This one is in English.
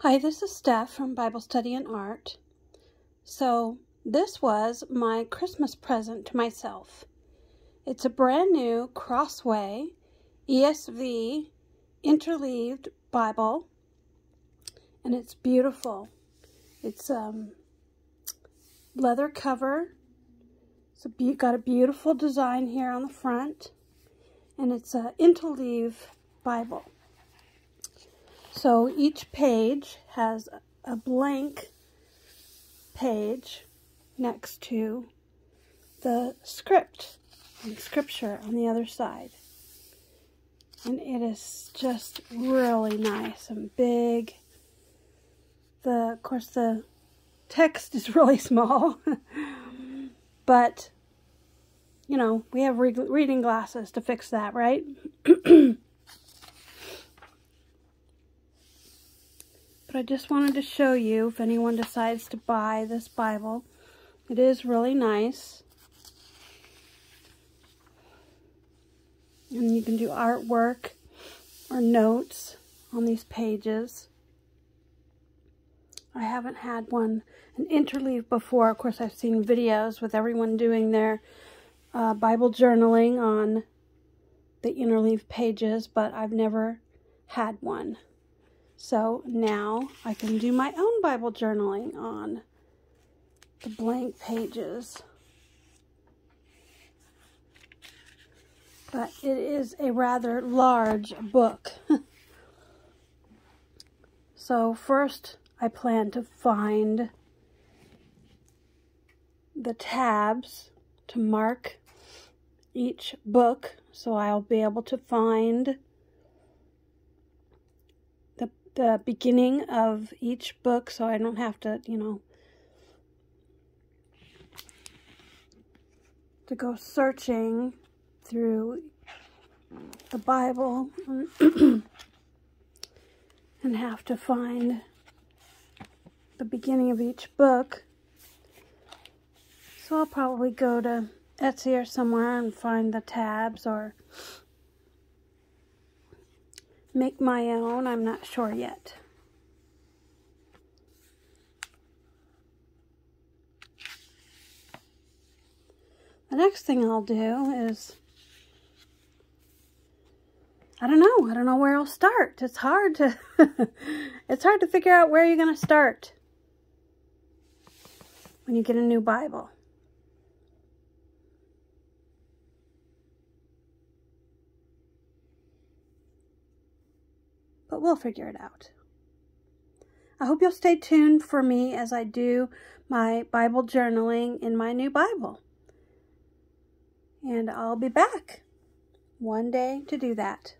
Hi, this is Steph from Bible Study and Art. So this was my Christmas present to myself. It's a brand new Crossway ESV Interleave Bible, and it's beautiful. It's leather cover. It's got a beautiful design here on the front, and it's an interleave Bible. So each page has a blank page next to the script and scripture on the other side. And it is just really nice and big. Of course, the text is really small, but, you know, we have reading glasses to fix that, right? But I just wanted to show you, if anyone decides to buy this Bible, it is really nice. And you can do artwork or notes on these pages. I haven't had an interleave before. Of course, I've seen videos with everyone doing their Bible journaling on the interleave pages, but I've never had one. So now I can do my own Bible journaling on the blank pages. But it is a rather large book. So first I plan to find the tabs to mark each book, so I'll be able to find the beginning of each book, so I don't have to, to go searching through the Bible and have to find the beginning of each book. So I'll probably go to Etsy or somewhere and find the tabs, or make my own. I'm not sure yet. The next thing I'll do is, I don't know where I'll start. It's hard to it's hard to figure out where you're going to start when you get a new Bible. But we'll figure it out. I hope you'll stay tuned for me as I do my Bible journaling in my new Bible. And I'll be back one day to do that.